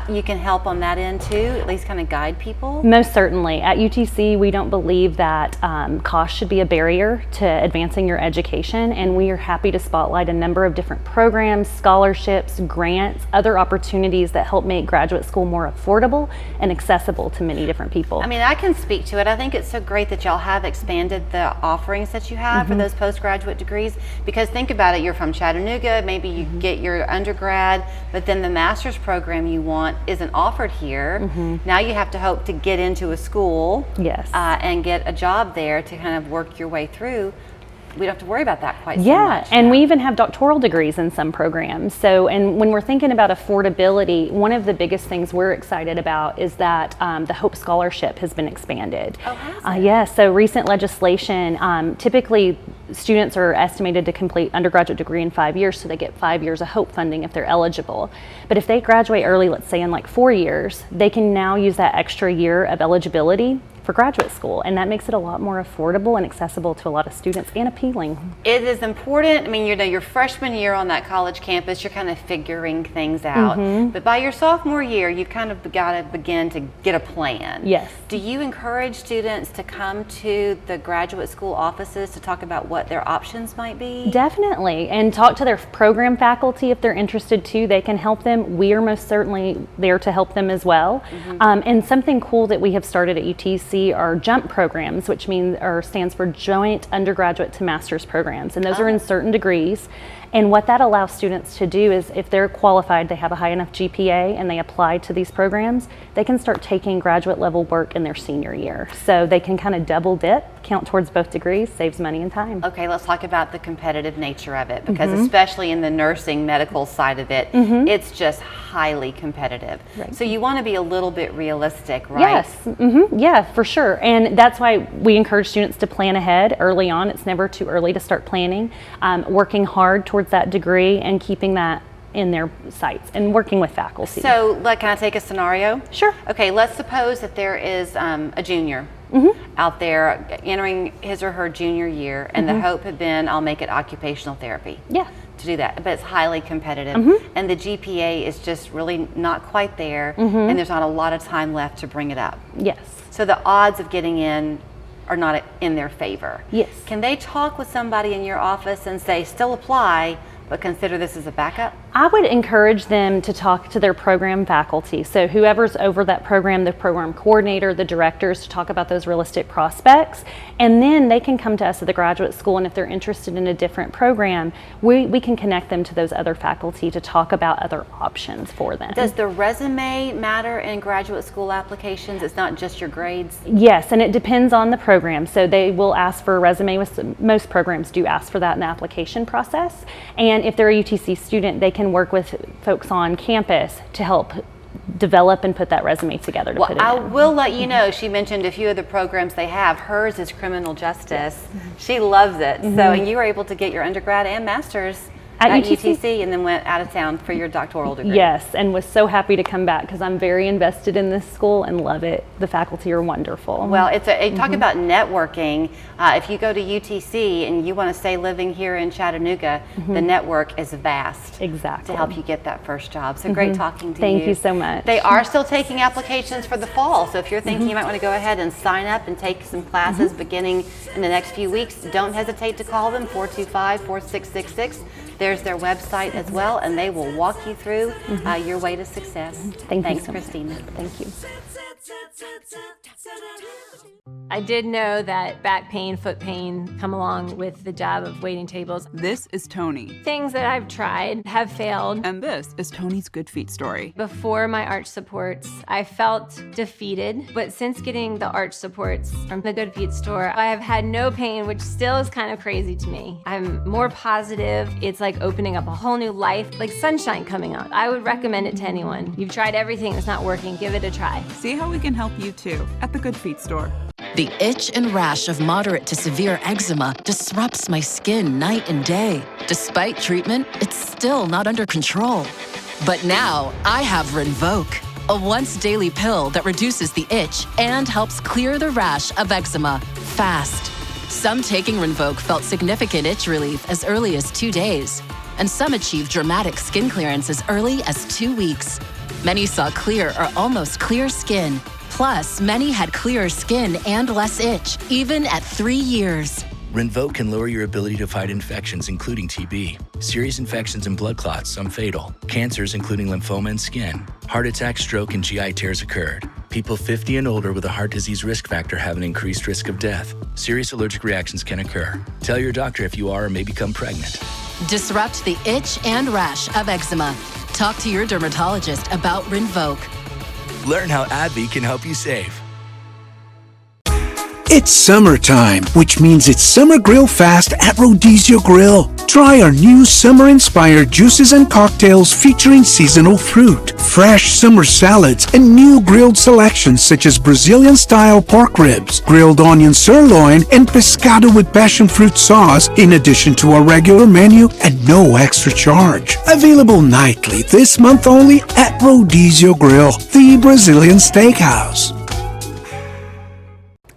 You can help on that end too, at least kind of guide people? Most certainly. At UTC, we don't believe that cost should be a barrier to advancing your education, and we are happy to spotlight a number of different programs, scholarships, grants, other opportunities that help make graduate school more affordable and accessible to many different people. I mean, I can speak to it. I think it's so great that y'all have expanded the offerings that you have for those postgraduate degrees, because think about it, you're from Chattanooga, maybe you get your undergrad, but then the master's program you want isn't offered here. Now you have to hope to get into a school and get a job there to kind of work your way through. We don't have to worry about that quite so much. And we even have doctoral degrees in some programs. So, and when we're thinking about affordability, one of the biggest things we're excited about is that the Hope Scholarship has been expanded. Oh, has it? Yes, so recent legislation, typically students are estimated to complete undergraduate degree in 5 years, so they get 5 years of HOPE funding if they're eligible. But if they graduate early, let's say in like 4 years, they can now use that extra year of eligibility for graduate school, and that makes it a lot more affordable and accessible to a lot of students and appealing. It is important. I mean, you know, your freshman year on that college campus, you're kind of figuring things out. But by your sophomore year, you've kind of got to begin to get a plan. Yes. Do you encourage students to come to the graduate school offices to talk about what their options might be? Definitely, and talk to their program faculty if they're interested too. They can help them. We are most certainly there to help them as well. And something cool that we have started at UTC are JUMP programs, which stands for Joint Undergraduate to Master's Programs, and those are in certain degrees. And what that allows students to do is, if they're qualified, they have a high enough GPA, and they apply to these programs, they can start taking graduate level work in their senior year. So they can kind of double dip, count towards both degrees, saves money and time. Okay, let's talk about the competitive nature of it, because especially in the nursing medical side of it, it's just highly competitive. Right. So you want to be a little bit realistic, right? Yes, yeah, for sure. And that's why we encourage students to plan ahead early on. It's never too early to start planning, working hard towards that degree and keeping that in their sights and working with faculty. So can I take a scenario? Sure. Okay, let's suppose that there is a junior out there entering his or her junior year, and the hope had been, I'll make it occupational therapy. Yeah. To do that, but it's highly competitive, and the GPA is just really not quite there, and there's not a lot of time left to bring it up. Yes. So the odds of getting in are not in their favor. Yes. Can they talk with somebody in your office and say, still apply, but consider this as a backup? I would encourage them to talk to their program faculty. So whoever's over that program, the program coordinator, the directors, to talk about those realistic prospects. And then they can come to us at the graduate school, and if they're interested in a different program, we can connect them to those other faculty to talk about other options for them. Does the resume matter in graduate school applications? It's not just your grades? Yes, and it depends on the program. So they will ask for a resume. Most programs do ask for that in the application process. And if they're a UTC student, they can work with folks on campus to help develop and put that resume together to put it in. I will let you know, she mentioned a few of the programs they have. Hers is criminal justice. She loves it. So, and you were able to get your undergrad and master's at UTC, and then went out of town for your doctoral degree. Yes, and was so happy to come back because I'm very invested in this school and love it. The faculty are wonderful. Well, talk about networking. If you go to UTC and you want to stay living here in Chattanooga, the network is vast. Exactly. To help you get that first job. So great talking to you. Thank you so much. They are still taking applications for the fall. So if you're thinking you might want to go ahead and sign up and take some classes beginning in the next few weeks, don't hesitate to call them, 425-4666. There's their website as well, and they will walk you through your way to success. Thanks, Christina. Thank you. I did know that back pain, foot pain come along with the job of waiting tables. This is Tony. Things that I've tried have failed. And this is Tony's Good Feet story. Before my arch supports, I felt defeated. But since getting the arch supports from the Good Feet store, I have had no pain, which still is kind of crazy to me. I'm more positive. It's like opening up a whole new life, like sunshine coming out. I would recommend it to anyone. You've tried everything that's not working, give it a try. See how we can help you too at the Good Feet store. The itch and rash of moderate to severe eczema disrupts my skin night and day. Despite treatment, it's still not under control. But now I have Rinvoq, a once-daily pill that reduces the itch and helps clear the rash of eczema fast. Some taking Rinvoq felt significant itch relief as early as 2 days, and some achieved dramatic skin clearance as early as 2 weeks. Many saw clear or almost clear skin. Plus, many had clearer skin and less itch, even at 3 years. Rinvoq can lower your ability to fight infections, including TB, serious infections and blood clots, some fatal, cancers, including lymphoma and skin. Heart attack, stroke, and GI tears occurred. People 50 and older with a heart disease risk factor have an increased risk of death. Serious allergic reactions can occur. Tell your doctor if you are or may become pregnant. Disrupt the itch and rash of eczema. Talk to your dermatologist about Rinvoq. Learn how AbbVie can help you save. It's summertime, which means it's Summer Grill Fast at Rodizio Grill. Try our new summer-inspired juices and cocktails featuring seasonal fruit, fresh summer salads, and new grilled selections such as Brazilian-style pork ribs, grilled onion sirloin, and pescado with passion fruit sauce, in addition to our regular menu at no extra charge. Available nightly this month only at Rodizio Grill, the Brazilian steakhouse.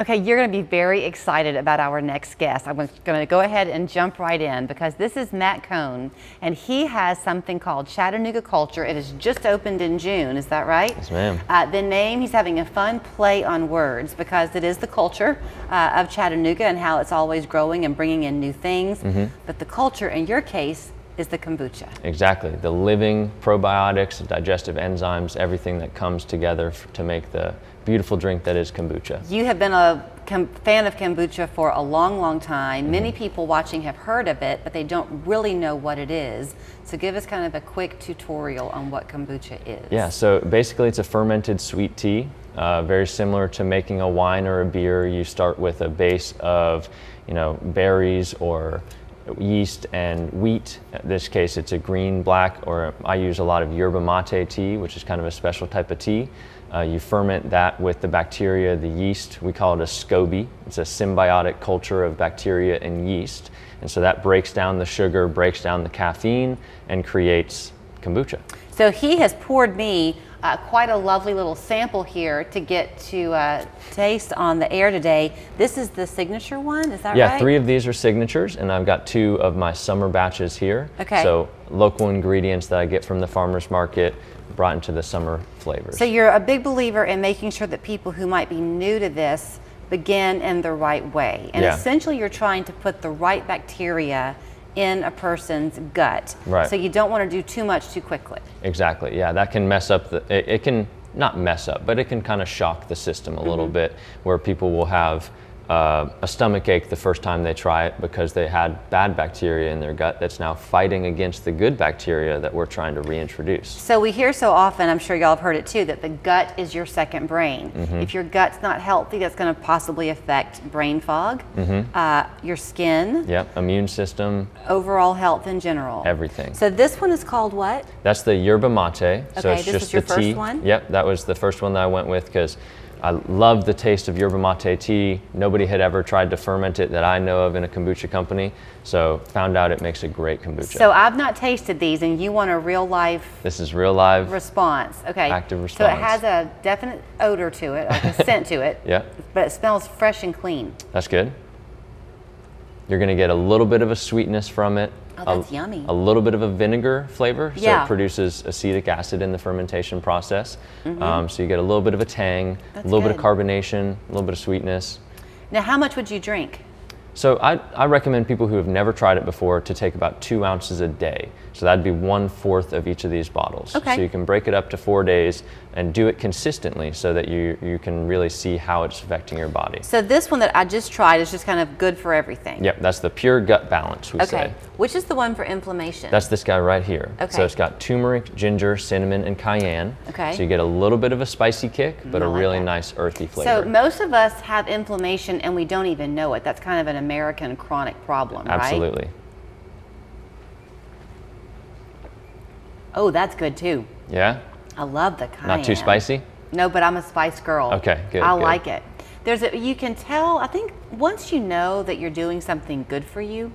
Okay, you're going to be very excited about our next guest. I'm going to go ahead and jump right in because this is Matt Cohn, and he has something called Chattanooga Culture. It has just opened in June, is that right? Yes, ma'am. The name, he's having a fun play on words because it is the culture of Chattanooga and how it's always growing and bringing in new things. But the culture, in your case, is the kombucha. Exactly. The living probiotics, digestive enzymes, everything that comes together to make the beautiful drink that is kombucha. You have been a fan of kombucha for a long, long time. Many people watching have heard of it, but they don't really know what it is. So give us kind of a quick tutorial on what kombucha is. Yeah, so basically it's a fermented sweet tea, very similar to making a wine or a beer. You start with a base of, berries or yeast and wheat. In this case, it's a green, black, or I use a lot of yerba mate tea, which is kind of a special type of tea. You ferment that with the bacteria, the yeast. We call it a SCOBY. It's a symbiotic culture of bacteria and yeast. And so that breaks down the sugar, breaks down the caffeine, and creates kombucha. So he has poured me quite a lovely little sample here to get to taste on the air today. This is the signature one, is that right? Yeah, 3 of these are signatures, and I've got 2 of my summer batches here. Okay. So local ingredients that I get from the farmer's market brought into the summer flavors. So you're a big believer in making sure that people who might be new to this begin in the right way. And essentially you're trying to put the right bacteria in a person's gut. Right. So you don't want to do too much too quickly. Exactly, yeah, that can mess up it can not mess up, but it can kind of shock the system a little bit, where people will have a stomach ache the first time they try it because they had bad bacteria in their gut that's now fighting against the good bacteria that we're trying to reintroduce. So we hear so often, I'm sure y'all have heard it too, that the gut is your second brain. If your gut's not healthy, that's going to possibly affect brain fog, your skin, immune system, overall health in general. Everything. So this one is called what? That's the yerba mate. So it's this just was your the tea. first one? Yep, that was the first one that I went with because I love the taste of yerba mate tea. Nobody had ever tried to ferment it that I know of in a kombucha company, so found out it makes a great kombucha. So I've not tasted these, and you want a real life This is real live response. Okay. active response. So it has a definite odor to it, like a scent to it. But it smells fresh and clean. That's good. You're going to get a little bit of a sweetness from it. Oh, that's yummy. A little bit of a vinegar flavor, so Yeah. it produces acetic acid in the fermentation process. So you get a little bit of a tang, That's a little bit of good. carbonation, a little bit of sweetness. Now, how much would you drink? So I recommend people who have never tried it before to take about 2 ounces a day. So that'd be 1/4 of each of these bottles. Okay. So you can break it up to 4 days and do it consistently so that you can really see how it's affecting your body. So this one that I just tried is just kind of good for everything. Yep, that's the pure gut balance, we say. Which is the one for inflammation? That's this guy right here. Okay. So it's got turmeric, ginger, cinnamon, and cayenne. Okay. So you get a little bit of a spicy kick, but I a like really that. nice earthy flavor. So most of us have inflammation and we don't even know it. That's kind of an American chronic problem, right? Absolutely. Oh, that's good too. Yeah? I love the cayenne. Not too spicy? No, but I'm a spice girl. Okay, good, I good. like it. You can tell, I think once you know that you're doing something good for you,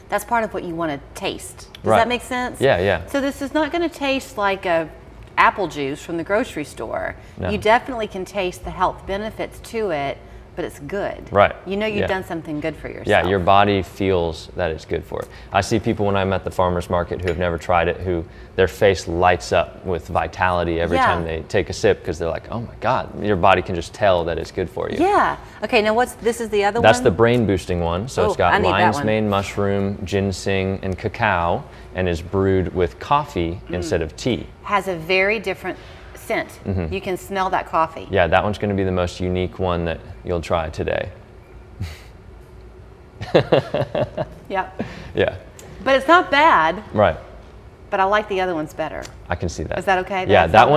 that's part of what you want to taste. Does Right. that make sense? Yeah, yeah. So this is not going to taste like a apple juice from the grocery store. No. You definitely can taste the health benefits to it, but it's good. Right. You know you've Yeah. done something good for yourself. Yeah, your body feels that it's good for it. I see people when I'm at the farmer's market who have never tried it, who their face lights up with vitality every Yeah. time they take a sip because they're like, oh my God, your body can just tell that it's good for you. Yeah. Okay, now this is the other one? That's the brain boosting one. So it's Oh, got I need that lion's one. mane mushroom, ginseng, and cacao, and is brewed with coffee instead of tea. Has a very different scent. You can smell that coffee. Yeah, that one's going to be the most unique one that you'll try today. Yeah. Yeah, But it's not bad. right. but I like the other ones better. I can see that. Is that okay? Yeah, that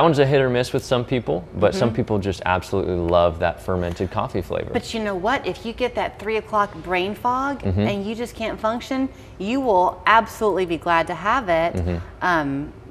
one's a hit or miss with some people, but some people just absolutely love that fermented coffee flavor. But you know what? If you get that 3 o'clock brain fog and you just can't function, you will absolutely be glad to have it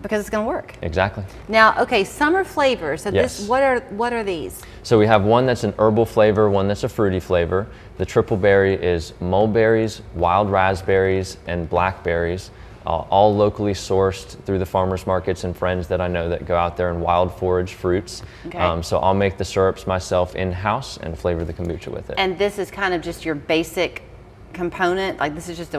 because it's going to work. Exactly. Now, okay, summer flavors. So Yes. what are these? So we have one that's an herbal flavor, one that's a fruity flavor. The triple berry is mulberries, wild raspberries, and blackberries, all locally sourced through the farmers markets and friends that I know that go out there and wild forage fruits. Okay. So I'll make the syrups myself in-house and flavor the kombucha with it. And this is kind of just your basic component, like this is just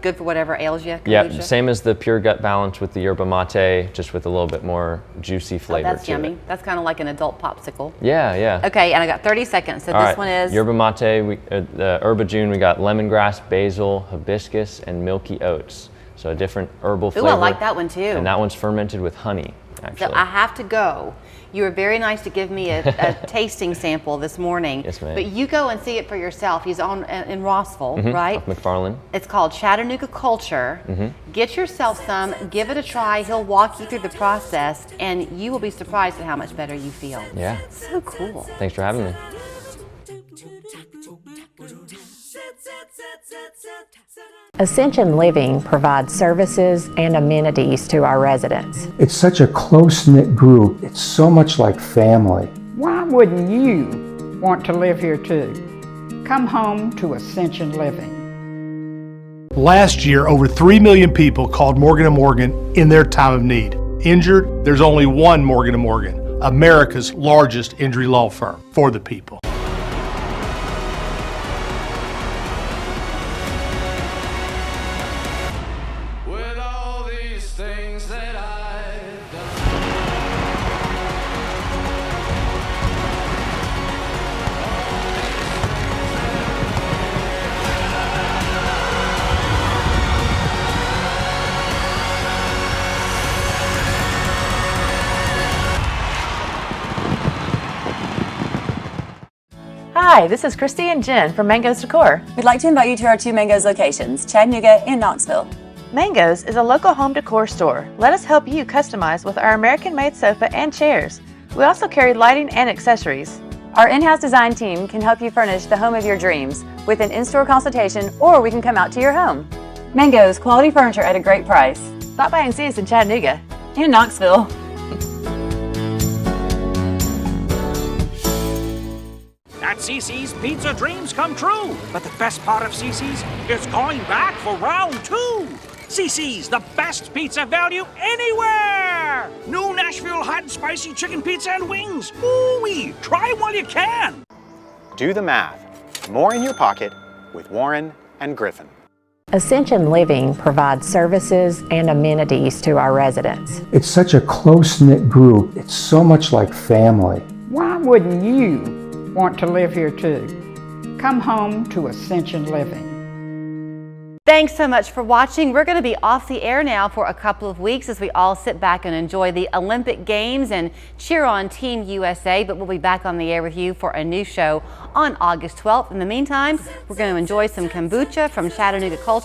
good for whatever ails you. Yeah, kombucha? same as the pure gut balance with the yerba mate, just with a little bit more juicy flavor That's to yummy. it. That's kind of like an adult popsicle. Yeah, yeah. Okay, and I got 30 seconds. So All this right, one is yerba mate, the herba june, we got lemongrass, basil, hibiscus, and milky oats. So a different herbal flavor. Ooh, I like that one too. And that one's fermented with honey, actually. So I have to go. You were very nice to give me a tasting sample this morning. Yes, ma'am. But you go and see it for yourself. He's in Rossville, right? Off McFarland. It's called Chattanooga Culture. Get yourself some, give it a try. He'll walk you through the process, and you will be surprised at how much better you feel. Yeah. So cool. Thanks for having me. Ascension Living provides services and amenities to our residents. It's such a close-knit group. It's so much like family. Why wouldn't you want to live here too? Come home to Ascension Living. Last year, over 3 million people called Morgan & Morgan in their time of need. Injured, there's only one Morgan & Morgan, America's largest injury law firm for the people. Hi, this is Christy and Jen from Mango's Decor. We'd like to invite you to our 2 Mango's locations, Chattanooga and Knoxville. Mango's is a local home decor store. Let us help you customize with our American-made sofa and chairs. We also carry lighting and accessories. Our in-house design team can help you furnish the home of your dreams with an in-store consultation, or we can come out to your home. Mango's, quality furniture at a great price. Stop by and see us in Chattanooga and Knoxville. At CC's, pizza dreams come true. But the best part of CC's is going back for round 2. CC's, the best pizza value anywhere. New Nashville hot and spicy chicken pizza and wings. Ooh-wee, try while you can. Do the math. More in your pocket with Warren and Griffin. Ascension Living provides services and amenities to our residents. It's such a close-knit group. It's so much like family. Why wouldn't you want to live here too? Come home to Ascension Living. Thanks so much for watching. We're going to be off the air now for a couple of weeks as we all sit back and enjoy the Olympic Games and cheer on Team USA, but we'll be back on the air with you for a new show on August 12th. In the meantime, we're going to enjoy some kombucha from Chattanooga Culture.